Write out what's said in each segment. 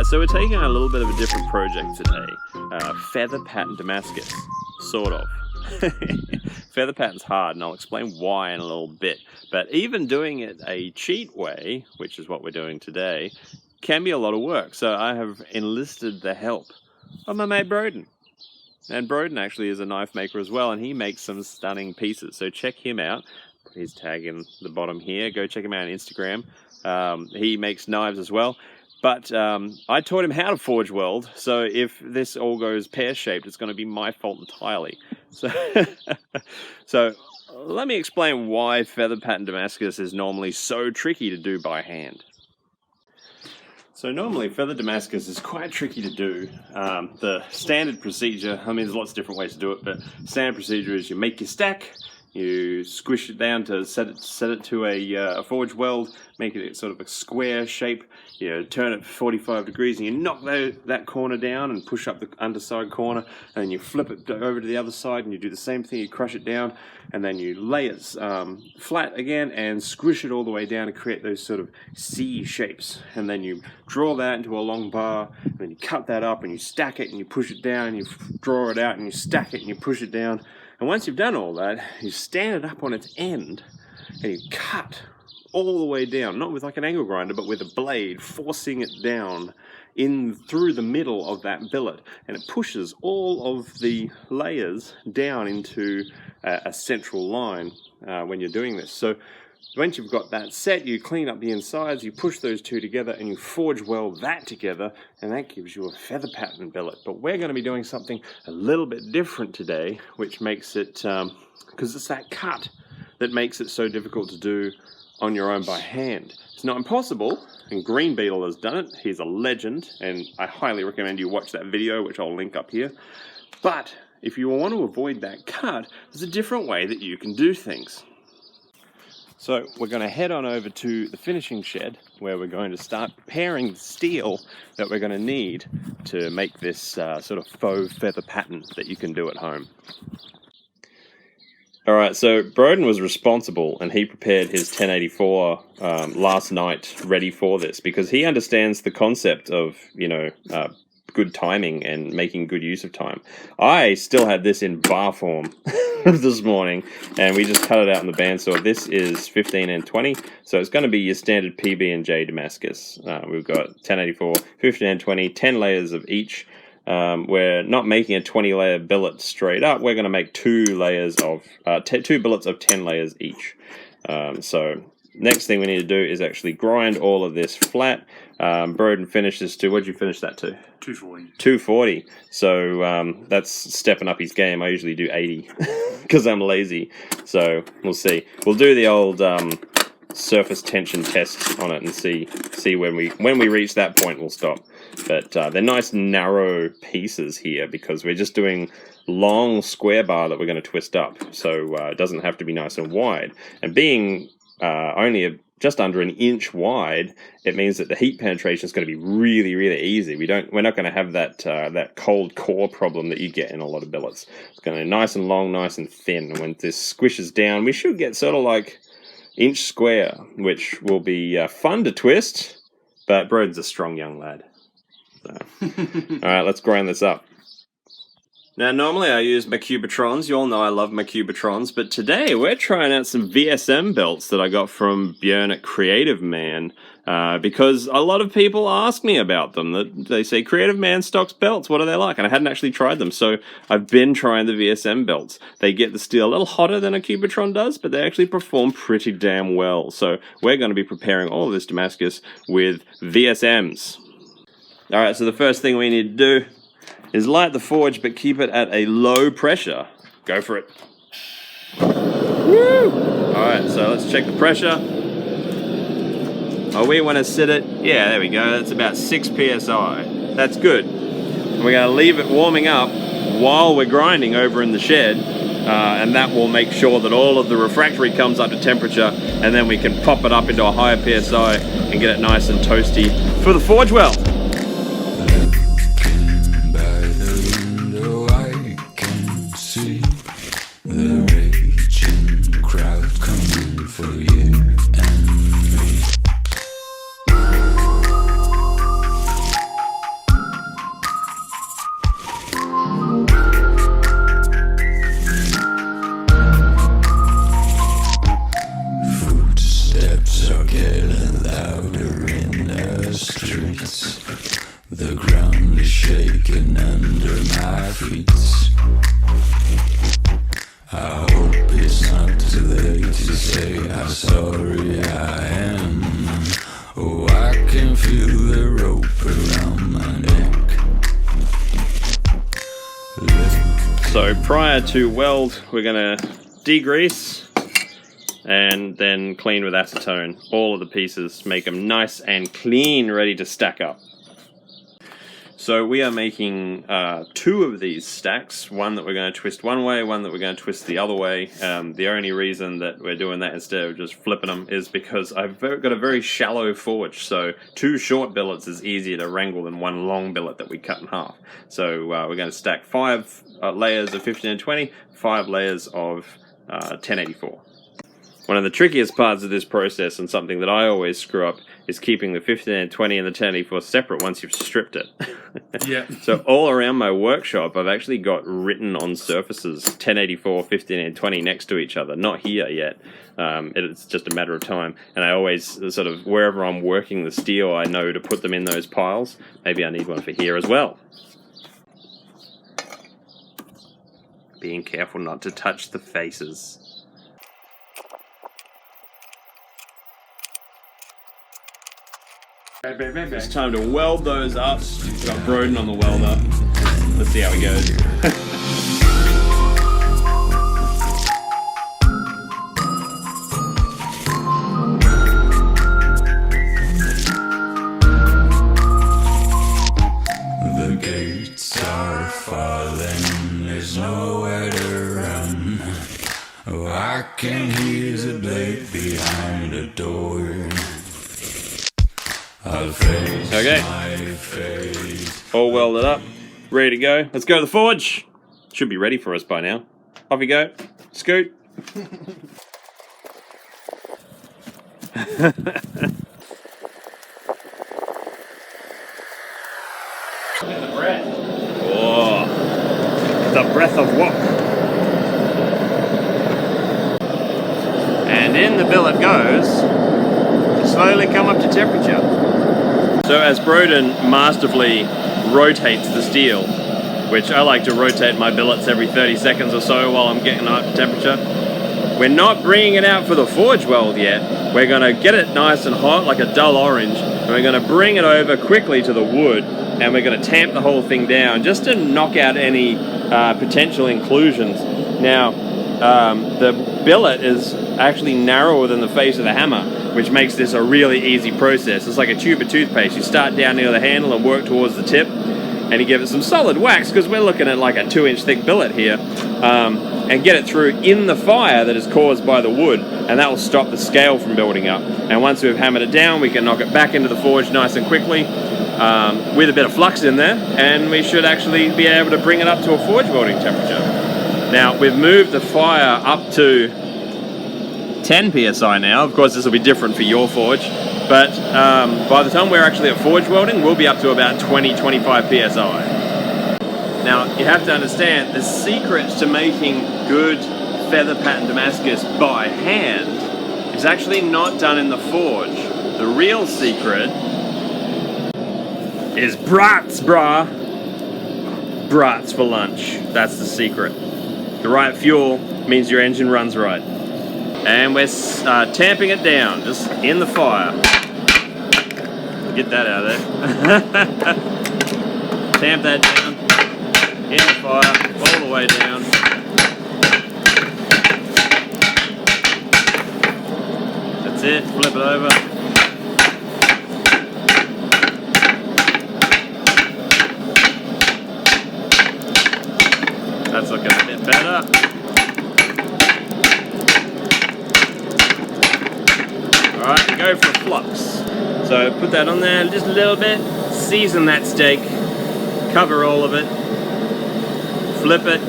So we're taking a little bit of a different project today. Feather pattern Damascus, sort of. Feather pattern's hard, and I'll explain why in a little bit. But even doing it a cheat way, which is what we're doing today, can be a lot of work. So I have enlisted the help of my mate Broden. And Broden actually is a knife maker as well, and he makes some stunning pieces. So check him out. Put his tag in the bottom here. Go check him out on Instagram. He makes knives as well. But I taught him how to forge weld, so if this all goes pear-shaped, it's going to be my fault entirely. So let me explain why feather pattern Damascus is normally so tricky to do by hand. So normally feather Damascus is quite tricky to do. The standard procedure, I mean there's lots of different ways to do it, but standard procedure is you make your stack, you squish it down to set it to a forge weld, make it sort of a square shape. You turn it 45 degrees and you knock that corner down and push up the underside corner, and then you flip it over to the other side and you do the same thing. You crush it down and then you lay it flat again and squish it all the way down to create those sort of C shapes. And then you draw that into a long bar, and then you cut that up and you stack it and you push it down, and you draw it out and you stack it and you push it down. And once you've done all that, you stand it up on its end and you cut all the way down, not with like an angle grinder, but with a blade, forcing it down in through the middle of that billet. And it pushes all of the layers down into a central line when you're doing this. So once you've got that set, you clean up the insides, you push those two together, and you forge weld that together, and that gives you a feather pattern billet. But we're going to be doing something a little bit different today, which makes it, because it's that cut that makes it so difficult to do on your own by hand. It's not impossible, and Green Beetle has done it. He's a legend, and I highly recommend you watch that video, which I'll link up here. But if you want to avoid that cut, there's a different way that you can do things. So we're going to head on over to the finishing shed, where we're going to start preparing the steel that we're going to need to make this sort of faux feather pattern that you can do at home. Alright, so Broden was responsible, and he prepared his 1084 last night ready for this, because he understands the concept of, good timing and making good use of time. I still had this in bar form this morning, and we just cut it out in the bandsaw. This is 15 and 20, so it's going to be your standard PB&J Damascus. We've got 1084, 15 and 20, 10 layers of each. We're not making a 20-layer billet straight up. We're going to make two billets of 10 layers each. So next thing we need to do is actually grind all of this flat. Broden finished this to, what did you finish that to? 240. 240. So that's stepping up his game. I usually do 80 because I'm lazy. So we'll see. We'll do the old surface tension test on it and see when we reach that point we'll stop. But they're nice narrow pieces here because we're just doing long square bar that we're going to twist up. So it doesn't have to be nice and wide. And being only just under an inch wide, it means that the heat penetration is going to be really, really easy. We're not going to have that cold core problem that you get in a lot of billets. It's going to be nice and long, nice and thin. And when this squishes down, we should get sort of like inch square, which will be fun to twist. But Broden's a strong young lad. So. All right, let's grind this up. Now, normally I use my Cubitrons. You all know I love my Cubitrons, but today we're trying out some VSM belts that I got from Björn at Creative Man, because a lot of people ask me about them. They say, Creative Man stocks belts, what are they like? And I hadn't actually tried them, so I've been trying the VSM belts. They get the steel a little hotter than a Cubitron does, but they actually perform pretty damn well. So we're going to be preparing all of this Damascus with VSMs. All right, so the first thing we need to do is light the forge, but keep it at a low pressure. Go for it. Woo! Alright, so let's check the pressure. Oh, we want to set it, yeah, there we go, that's about 6 psi. That's good. And we're going to leave it warming up while we're grinding over in the shed, and that will make sure that all of the refractory comes up to temperature, and then we can pop it up into a higher psi and get it nice and toasty for the forge weld. feet. I hope it's not too late to say how sorry I am. Oh, I can feel the rope around my neck. So prior to weld, we're going to degrease and then clean with acetone all of the pieces, make them nice and clean, ready to stack up. So we are making 2 of these stacks, one that we're going to twist one way, one that we're going to twist the other way. The only reason that we're doing that instead of just flipping them is because I've got a very shallow forge, so 2 short billets is easier to wrangle than 1 long billet that we cut in half. So we're going to stack 5 layers of 15 and 20, 5 layers of 1084. One of the trickiest parts of this process, and something that I always screw up, is keeping the 15 and 20 and the 1084 separate once you've stripped it. Yeah. So all around my workshop, I've actually got written on surfaces 1084, 15 and 20 next to each other. Not here yet. It's just a matter of time. And I always sort of, wherever I'm working the steel, I know to put them in those piles. Maybe I need one for here as well. Being careful not to touch the faces. It's time to weld those up. Got Broden on the welder. Let's see how he goes. The gates are falling, there's nowhere to run. Oh, I can hear the blade behind the door. Okay, all welded up, ready to go. Let's go to the forge. Should be ready for us by now. Off you go. Scoot. The breath. Oh, the breath of wok. And in the billet goes to slowly come up to temperature. So as Broden masterfully rotates the steel, which I like to rotate my billets every 30 seconds or so while I'm getting up to temperature, we're not bringing it out for the forge weld yet. We're going to get it nice and hot like a dull orange, and we're going to bring it over quickly to the wood, and we're going to tamp the whole thing down just to knock out any potential inclusions. Now, the billet is actually narrower than the face of the hammer, which makes this a really easy process. It's like a tube of toothpaste. You start down near the handle and work towards the tip, and you give it some solid wax, because we're looking at like a 2-inch thick billet here, and get it through in the fire that is caused by the wood, and that will stop the scale from building up. And once we've hammered it down, we can knock it back into the forge nice and quickly with a bit of flux in there, and we should actually be able to bring it up to a forge welding temperature. Now, we've moved the fire up to 10 psi now. Of course, this will be different for your forge, but by the time we're actually at forge welding, we'll be up to about 20-25 psi. Now, you have to understand, the secret to making good feather pattern Damascus by hand is actually not done in the forge. The real secret is brats, brah. Brats for lunch. That's the secret. The right fuel means your engine runs right. And we're tamping it down, just in the fire. Get that out of there. Tamp that down, in the fire, all the way down. That's it, flip it over. That's looking a bit better. Alright, go for flux. So put that on there just a little bit, season that steak, cover all of it, flip it,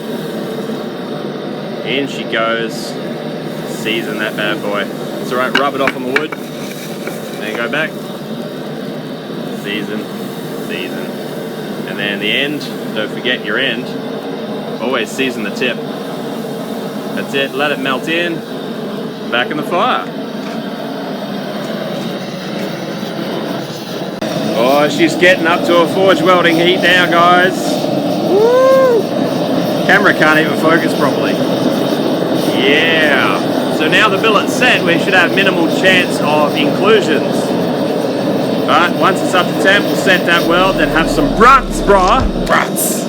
in she goes, season that bad boy. It's alright, rub it off on the wood, then go back, season, season, and then the end, don't forget your end, always season the tip. That's it, let it melt in, back in the fire. Oh, she's getting up to a forge welding heat now, guys. Woo! Camera can't even focus properly. Yeah. So now the billet's set, we should have minimal chance of inclusions. Alright, once it's up to temp, we'll set that well, then have some brats, brah. Brats.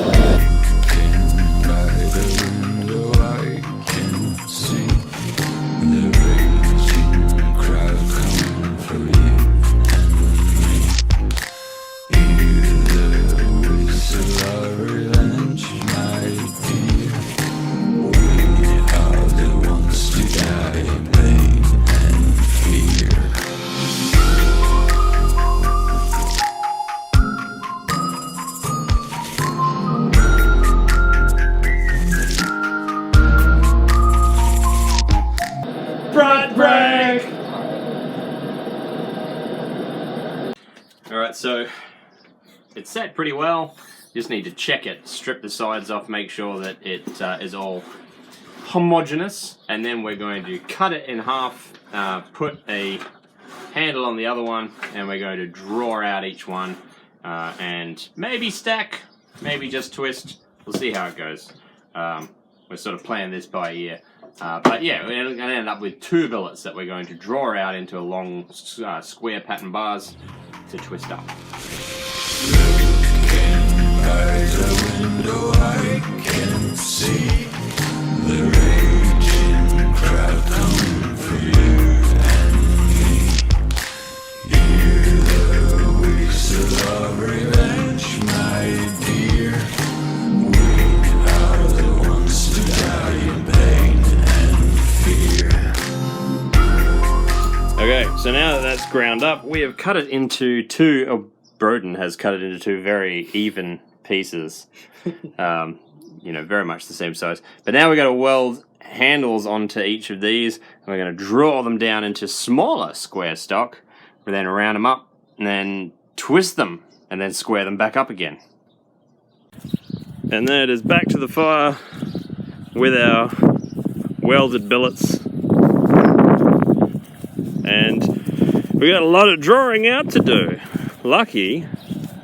Front brake! Alright, so it's set pretty well. Just need to check it, strip the sides off, make sure that it is all homogeneous, and then we're going to cut it in half, put a handle on the other one, and we're going to draw out each one, and maybe stack, maybe just twist. We'll see how it goes. We're sort of playing this by ear. But yeah, we're going to end up with 2 billets that we're going to draw out into a long square pattern bars to twist up. By the window I can see the raging crowd coming for you and me. Hear the whistle of revenge, my dear. We are the ones to die in pain and fear. Okay, so now that that's ground up, we have cut it into 2. Broden has cut it into 2 very even pieces, you know, very much the same size. But now we're going to weld handles onto each of these, and we're going to draw them down into smaller square stock, and then round them up, and then twist them, and then square them back up again. And there it is, back to the fire with our welded billets. And we got a lot of drawing out to do. Lucky,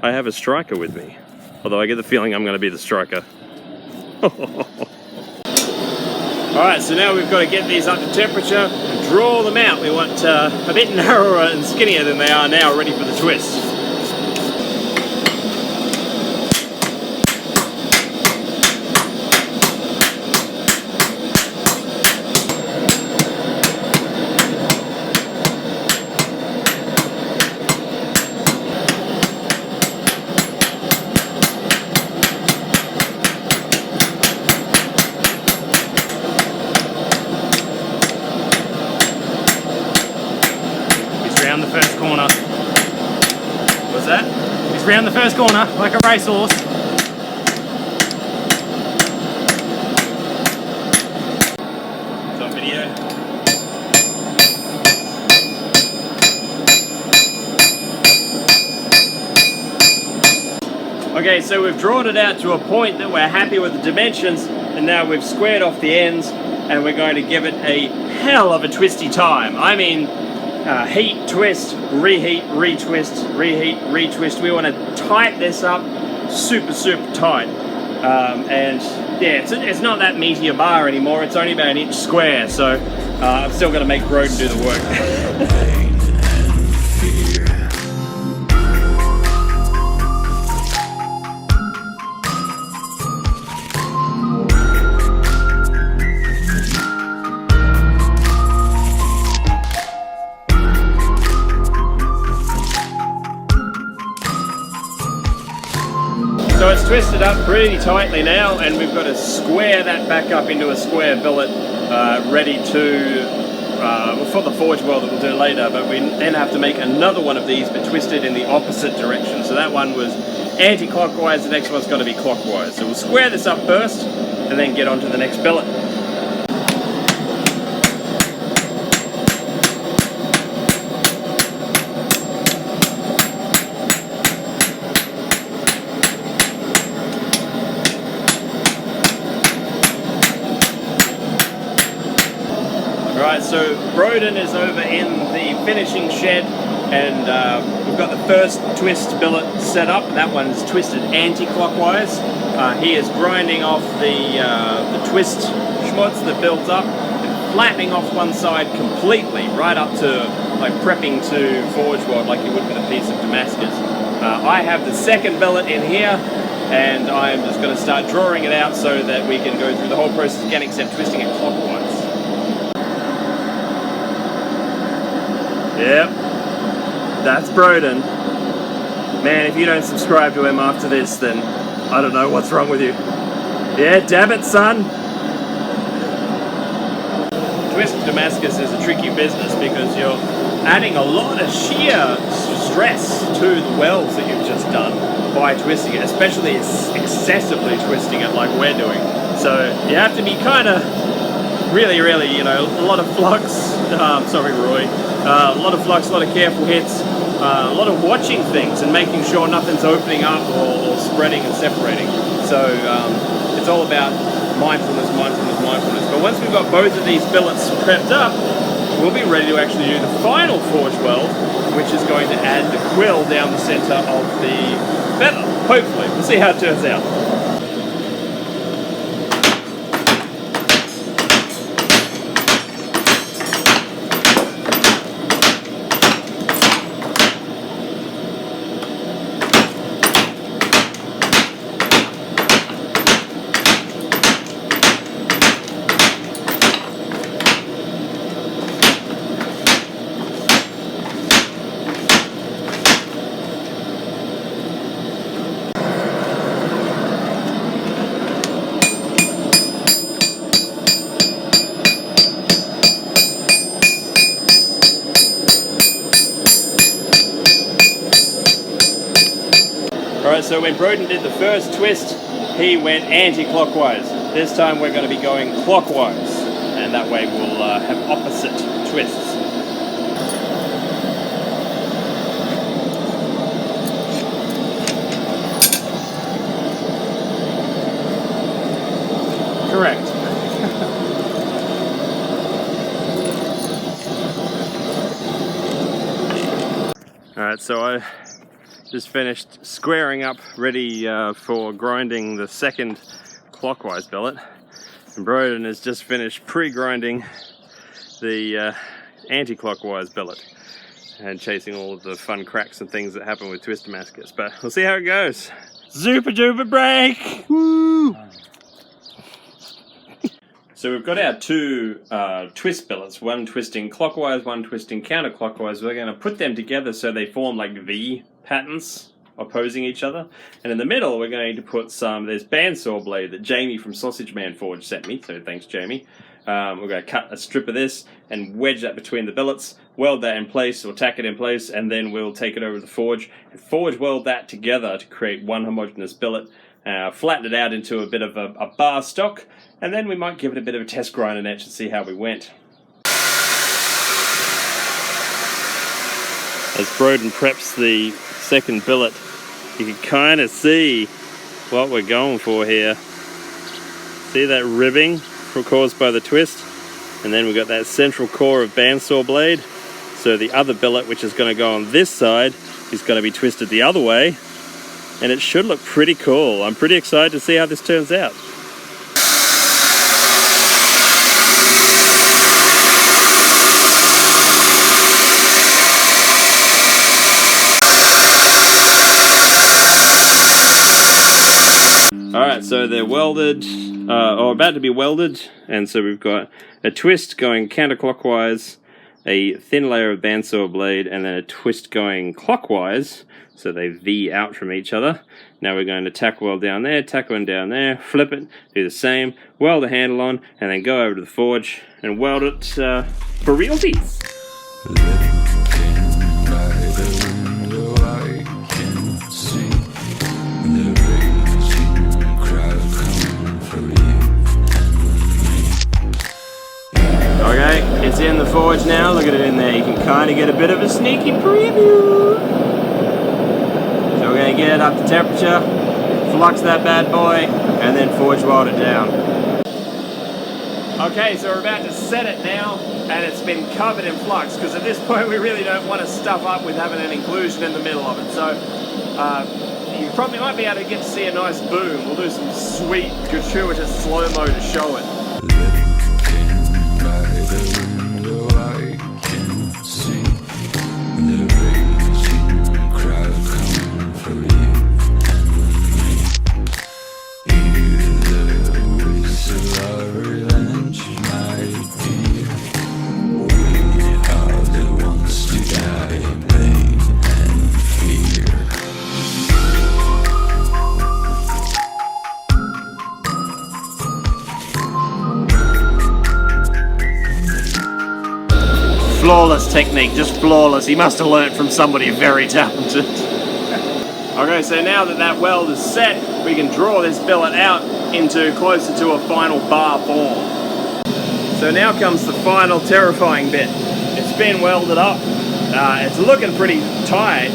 I have a striker with me. Although I get the feeling I'm going to be the striker. Alright, so now we've got to get these up to temperature and draw them out. We want a bit narrower and skinnier than they are now, ready for the twist. The first corner. What's that? He's round the first corner like a racehorse. It's on video. Okay, so we've drawn it out to a point that we're happy with the dimensions, and now we've squared off the ends, and we're going to give it a hell of a twisty time. I mean, heat, twist, reheat, retwist, reheat, retwist. We want to tighten this up super, super tight. And yeah, it's not that meaty a bar anymore. It's only about 1 inch square, so I'm still going to make Broden do the work. So it's twisted up pretty tightly now, and we've got to square that back up into a square billet, ready to, for the forge weld that we'll do later, but we then have to make another one of these but twisted in the opposite direction. So that one was anti-clockwise, the next one's got to be clockwise. So we'll square this up first, and then get on to the next billet. Right, so Broden is over in the finishing shed, and we've got the first twist billet set up. That one's twisted anti-clockwise. He is grinding off the twist schmutz that builds up, and flattening off one side completely, right up to like prepping to forge weld like you would with a piece of Damascus. I have the second billet in here, and I'm just going to start drawing it out so that we can go through the whole process again, except twisting it clockwise. Yep, that's Broden. Man, if you don't subscribe to him after this, then I don't know what's wrong with you. Yeah, damn it, son. Twist Damascus is a tricky business because you're adding a lot of shear stress to the welds that you've just done by twisting it, especially excessively twisting it like we're doing. So you have to be kind of really, you know, a lot of flux. Sorry, Roy. A lot of flux, a lot of careful hits, a lot of watching things and making sure nothing's opening up or spreading and separating. So it's all about mindfulness. But once we've got both of these billets prepped up, we'll be ready to actually do the final forge weld, which is going to add the quill down the center of the feather. Hopefully. We'll see how it turns out. Alright, so when Broden did the first twist, he went anti-clockwise. This time we're going to be going clockwise, and that way we'll have opposite twists. Correct. Alright, so I just finished squaring up, ready for grinding the second clockwise billet. And Broden has just finished pre-grinding the anti-clockwise billet and chasing all of the fun cracks and things that happen with twist Damascus. But we'll see how it goes. Super duper break! Woo! So we've got our two twist billets, one twisting clockwise, one twisting counterclockwise. We're going to put them together so they form like V patterns opposing each other. And in the middle we're going to put there's bandsaw blade that Jamie from Sausage Man Forge sent me, so thanks Jamie. We're going to cut a strip of this and wedge that between the billets, weld that in place or tack it in place, and then we'll take it over to the forge and forge weld that together to create one homogeneous billet. Flatten it out into a bit of a bar stock, and then we might give it a bit of a test grind and etch and see how we went. As Broden preps the second billet, you can kind of see what we're going for here. See that ribbing caused by the twist? And then we've got that central core of bandsaw blade. So the other billet, which is going to go on this side, is going to be twisted the other way. And it should look pretty cool. I'm pretty excited to see how this turns out. Alright, so they're welded, or about to be welded, and so we've got a twist going counterclockwise, a thin layer of bandsaw blade, and then a twist going clockwise, so they V out from each other. Now we're going to tack weld down there, tack one down there, flip it, do the same, weld the handle on, and then go over to the forge and weld it for realties. Okay, it's in the forge now. Look at it in there. You can kind of get a bit of a sneaky preview. So we're going to get it up to temperature, flux that bad boy, and then forge weld it down. Okay, so we're about to set it now. and it's been covered in flux, because at this point we really don't want to stuff up with having an inclusion in the middle of it. So you probably might be able to get to see a nice boom. We'll do some sweet, gratuitous slow-mo to show it. Looking by the window, I can see the raging crowd coming for you and me. Hear the whistle of revenge, my dear. We are the ones to die in pain and fear. Flawless technique, just flawless. He must have learnt from somebody very talented. Okay, so now that that weld is set, we can draw this billet out into closer to a final bar form. So now comes the final terrifying bit. It's been welded up. It's looking pretty tight,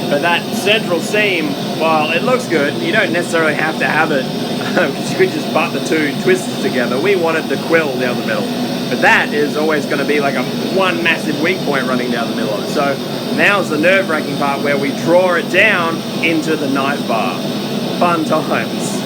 but that central seam, while it looks good, you don't necessarily have to have it, because you could just butt the two twisters together. We wanted the quill down the middle. But that is always going to be like one massive weak point running down the middle of it. So now's the nerve-wracking part where we draw it down into the knife bar. Fun times.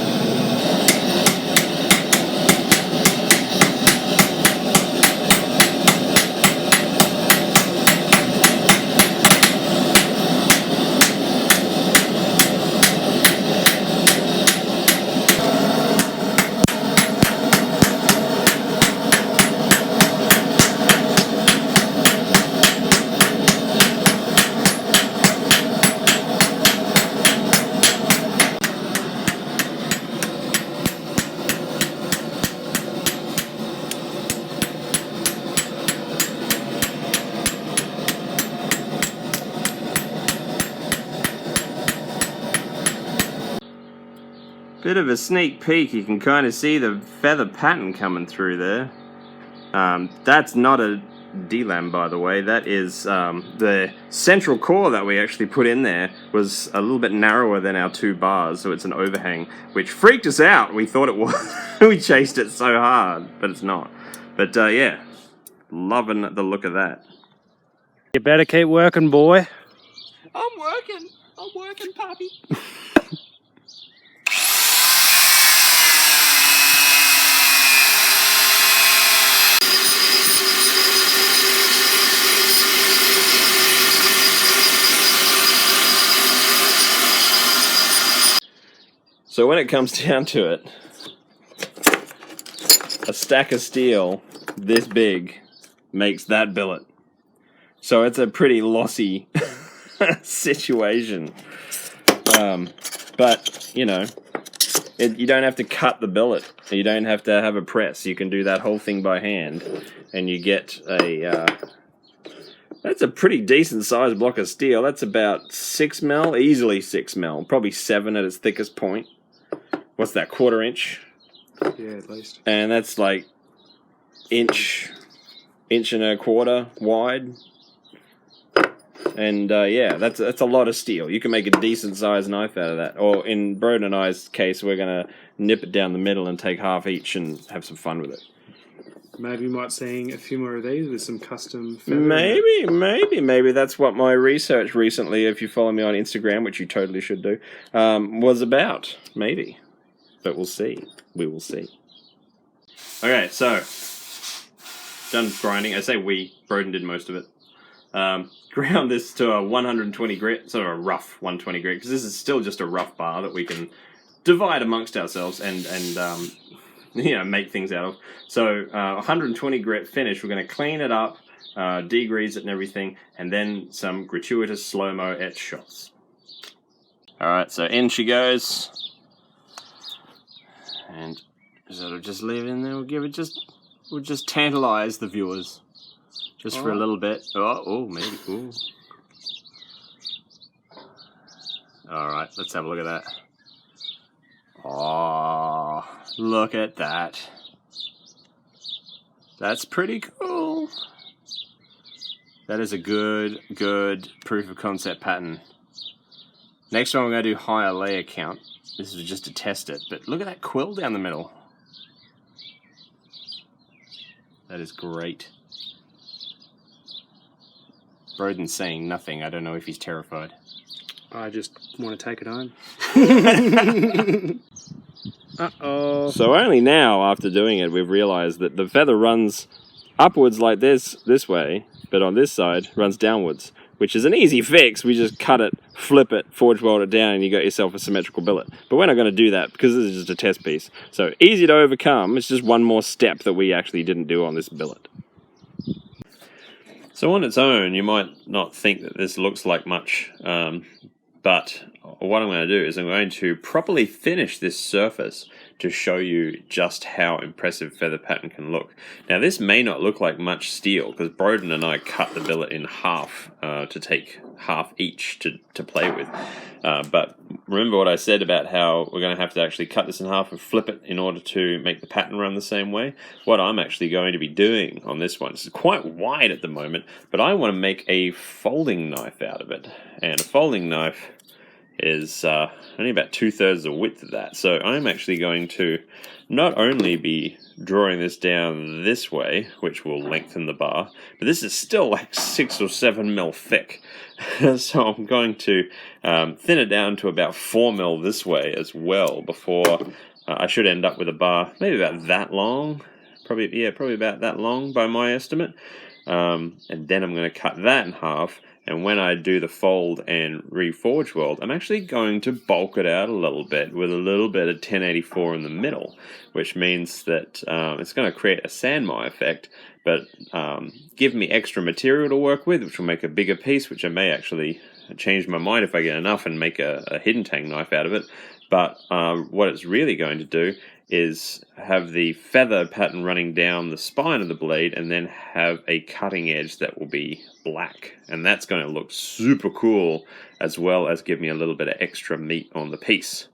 Bit of a sneak peek, you can kind of see the feather pattern coming through there. That's not a D-lam, by the way. That is the central core that we actually put in there was a little bit narrower than our 2 bars, so it's an overhang, which freaked us out. We thought it was. We chased it so hard, but it's not. But yeah, loving the look of that. You better keep working, boy. I'm working, puppy. So when it comes down to it, a stack of steel this big makes that billet. So it's a pretty lossy situation. But, you know, you don't have to cut the billet. You don't have to have a press. You can do that whole thing by hand. And you get a... that's a pretty decent sized block of steel. That's about 6 mil, easily 6 mil. Probably 7 at its thickest point. What's that, 1/4 inch? Yeah, at least. And that's like inch and a quarter wide. And yeah, that's a lot of steel. You can make a decent sized knife out of that. Or in Broden and I's case, we're going to nip it down the middle and take half each and have some fun with it. Maybe we might see a few more of these with some custom feather. Maybe that's what my research recently, if you follow me on Instagram, which you totally should do, was about. Maybe. But we'll see. We will see. Okay, so done grinding. I say we. Broden did most of it. Ground this to a 120 grit, sort of a rough 120 grit, because this is still just a rough bar that we can divide amongst ourselves and you know, make things out of. So 120 grit finish. We're going to clean it up, degrease it and everything, and then some gratuitous slow-mo etch shots. All right, so in she goes. And sort of just leave it in there. We'll just tantalize the viewers just for a little bit. Oh, maybe. Ooh. All right, let's have a look at that. Oh, look at that. That's pretty cool. That is a good proof of concept pattern. Next one we're going to do higher layer count. This is just to test it, but look at that quill down the middle. That is great. Broden's saying nothing. I don't know if he's terrified. I just want to take it home. Uh-oh. So only now, after doing it, we've realized that the feather runs upwards like this way, but on this side runs downwards, which is an easy fix. We just cut it, flip it, forge weld it down, and you got yourself a symmetrical billet. But we're not going to do that because this is just a test piece. So easy to overcome. It's just one more step that we actually didn't do on this billet. So on its own, you might not think that this looks like much, but what I'm going to do is I'm going to properly finish this surface to show you just how impressive feather pattern can look. Now this may not look like much steel because Broden and I cut the billet in half to take half each to play with. But remember what I said about how we're going to have to actually cut this in half and flip it in order to make the pattern run the same way? What I'm actually going to be doing on this one, this is quite wide at the moment, but I want to make a folding knife out of it. And a folding knife is only about 2/3 the width of that. So I'm actually going to not only be drawing this down this way, which will lengthen the bar, but this is still like 6 or 7 mil thick. So I'm going to thin it down to about 4 mil this way as well before I should end up with a bar maybe about that long. Probably about that long by my estimate. And then I'm going to cut that in half. And when I do the fold and reforge weld, I'm actually going to bulk it out a little bit with a little bit of 1084 in the middle, which means that it's going to create a sandmire effect, but give me extra material to work with, which will make a bigger piece, which I may actually change my mind if I get enough and make a hidden tang knife out of it. But what it's really going to do is have the feather pattern running down the spine of the blade and then have a cutting edge that will be black. And that's going to look super cool, as well as give me a little bit of extra meat on the piece.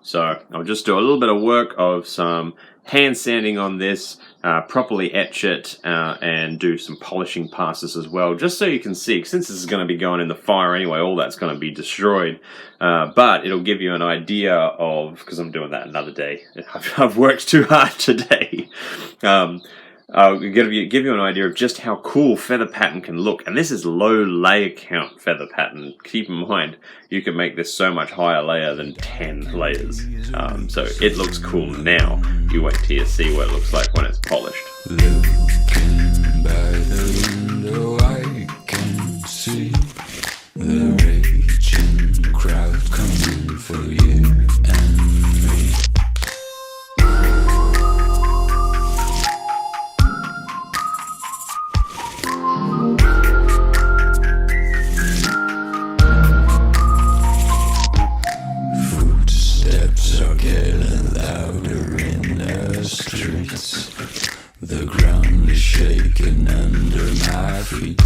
So I'll just do a little bit of work of some hand sanding on this, properly etch it, and do some polishing passes as well, just so you can see, since this is going to be going in the fire anyway, all that's going to be destroyed, but it'll give you an idea of, because I'm doing that another day, I've worked too hard today, I'll give you an idea of just how cool feather pattern can look. And this is low layer count feather pattern. Keep in mind, you can make this so much higher layer than 10 layers. So it looks cool now. You wait till you see what it looks like when it's polished. Looking by the window, I can see the raging crowd coming for you and me. Footsteps are getting louder in the streets. The ground is shaking under my feet.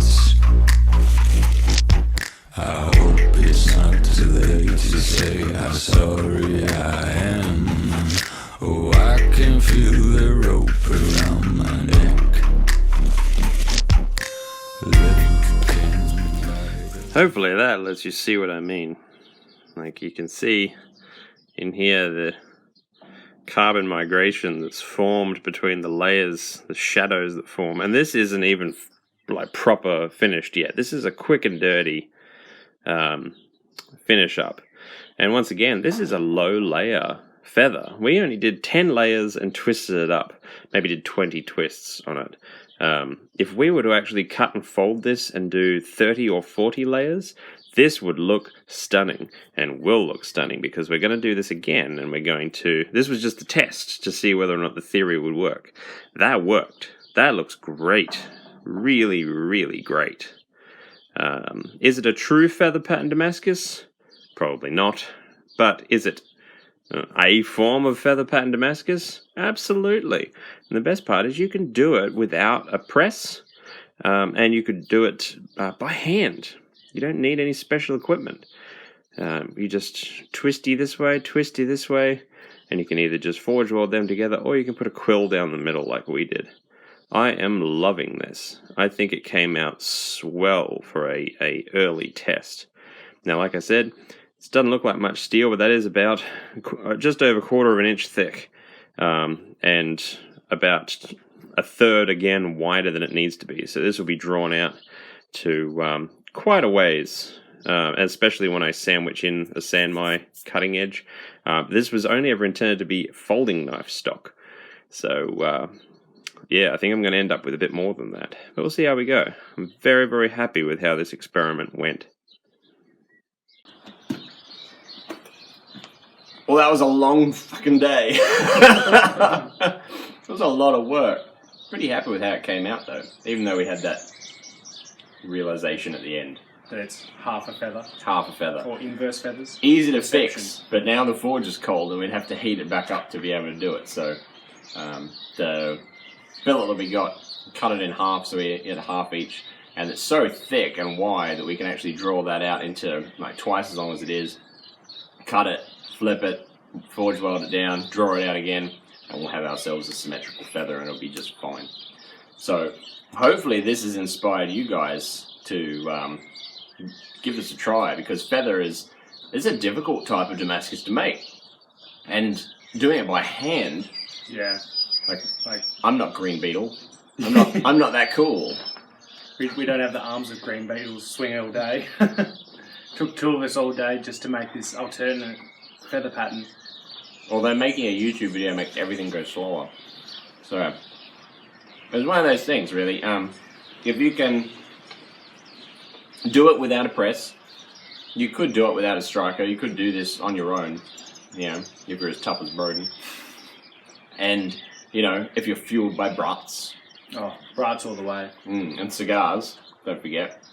I hope it's not too late to say how sorry I am. Oh, I can feel the rope around my neck. Hopefully that lets you see what I mean. Like you can see in here the carbon migration that's formed between the layers, the shadows that form. And this isn't even like proper finished yet. This is a quick and dirty finish up. And once again, this is a low layer feather. We only did 10 layers and twisted it up. Maybe did 20 twists on it. If we were to actually cut and fold this and do 30 or 40 layers, this would look stunning and will look stunning, because we're going to do this again and we're going to... This was just a test to see whether or not the theory would work. That worked. That looks great. Really, really great. Is it a true feather pattern Damascus? Probably not. But is it a form of feather pattern Damascus? Absolutely. And the best part is you can do it without a press, and you could do it by hand. You don't need any special equipment. You just twisty this way, and you can either just forge weld them together, or you can put a quill down the middle like we did. I am loving this. I think it came out swell for a early test. Now, like I said, it doesn't look like much steel, but that is about just over 1/4 inch thick, and about 1/3 again wider than it needs to be. So this will be drawn out to quite a ways, especially when I sandwich in my cutting edge. This was only ever intended to be folding knife stock. So, yeah, I think I'm going to end up with a bit more than that. But we'll see how we go. I'm very, very happy with how this experiment went. Well, that was a long fucking day. It was a lot of work. Pretty happy with how it came out, though. Even though we had that realization at the end. That it's half a feather. Half a feather. Or inverse feathers. Easy to fix, but now the forge is cold and we'd have to heat it back up to be able to do it. So the billet that we got, cut it in half, so we had half each. And it's so thick and wide that we can actually draw that out into like twice as long as it is. Cut it, flip it, forge weld it down, draw it out again, and we'll have ourselves a symmetrical feather and it'll be just fine. So hopefully this has inspired you guys to give this a try, because feather is a difficult type of Damascus to make, and doing it by hand. Yeah. Like I'm not Green Beetle. I'm not that cool. We don't have the arms of green beetles swinging all day. Took two of us all day just to make this alternate feather pattern. Although making a YouTube video makes everything go slower. So it's one of those things, really. If you can do it without a press, you could do it without a striker. You could do this on your own, you know, if you're as tough as Broden. And, you know, if you're fueled by brats. Oh, brats all the way. And cigars, don't forget.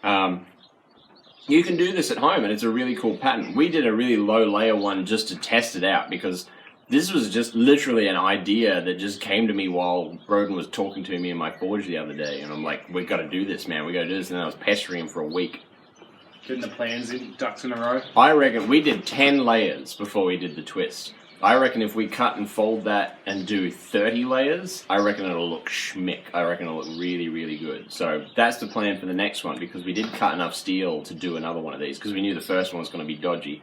You can do this at home, and it's a really cool pattern. We did a really low layer one just to test it out, because this was just literally an idea that just came to me while Broden was talking to me in my forge the other day, and I'm like, we've got to do this, man, we've got to do this, and I was pestering him for a week. Getting the plans in, ducks in a row. I reckon we did 10 layers before we did the twist. I reckon if we cut and fold that and do 30 layers, I reckon it'll look schmick. I reckon it'll look really, really good. So that's the plan for the next one, because we did cut enough steel to do another one of these, because we knew the first one was going to be dodgy.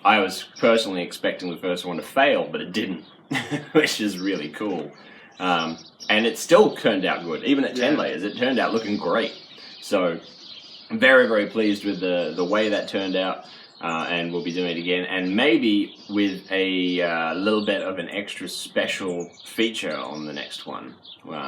I was personally expecting the first one to fail, but it didn't, which is really cool. And it still turned out good. Even at 10 layers, it turned out looking great. So I'm very, very pleased with the way that turned out. And we'll be doing it again, and maybe with a little bit of an extra special feature on the next one.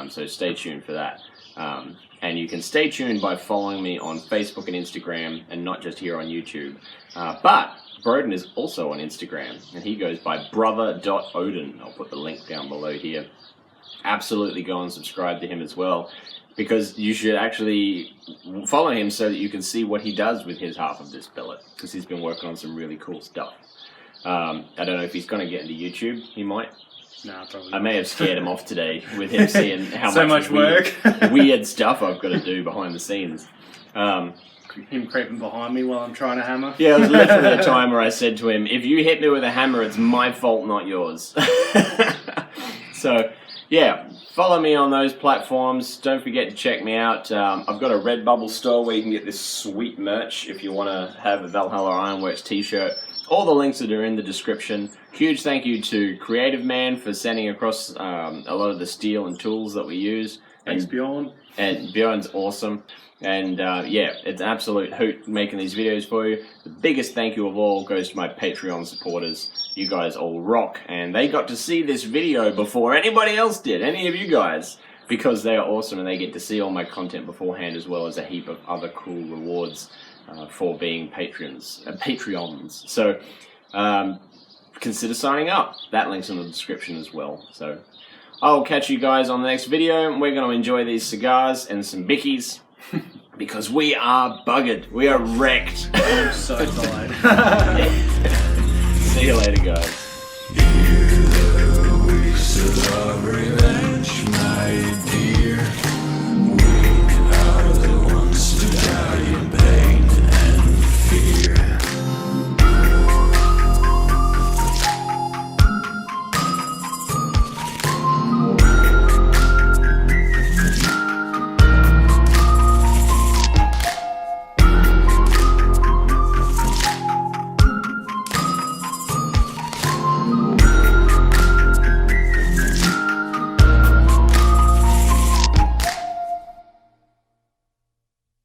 So stay tuned for that. And you can stay tuned by following me on Facebook and Instagram, and not just here on YouTube. But Broden is also on Instagram, and he goes by brother.odin. I'll put the link down below here. Absolutely go and subscribe to him as well, because you should actually follow him so that you can see what he does with his half of this billet, because he's been working on some really cool stuff. I don't know if he's going to get into YouTube. He might. No, probably I may have scared him off today with him seeing how so much work, weird stuff I've got to do behind the scenes. Him creeping behind me while I'm trying to hammer. Yeah, it was literally a time where I said to him, if you hit me with a hammer, it's my fault, not yours. So, yeah, follow me on those platforms. Don't forget to check me out. I've got a Redbubble store where you can get this sweet merch if you want to have a Valhalla Ironworks t-shirt. All the links that are in the description. Huge thank you to Creative Man for sending across a lot of the steel and tools that we use. Thanks, Bjorn. And Bjorn's awesome. And yeah, it's an absolute hoot making these videos for you. The biggest thank you of all goes to my Patreon supporters. You guys all rock, and they got to see this video before anybody else did, any of you guys, because they are awesome and they get to see all my content beforehand, as well as a heap of other cool rewards for being Patreons. So consider signing up. That link's in the description as well. So I'll catch you guys on the next video. We're going to enjoy these cigars and some bickies. Because we are buggered. We are wrecked. I'm so tired. See you later, guys. Hear the whistle of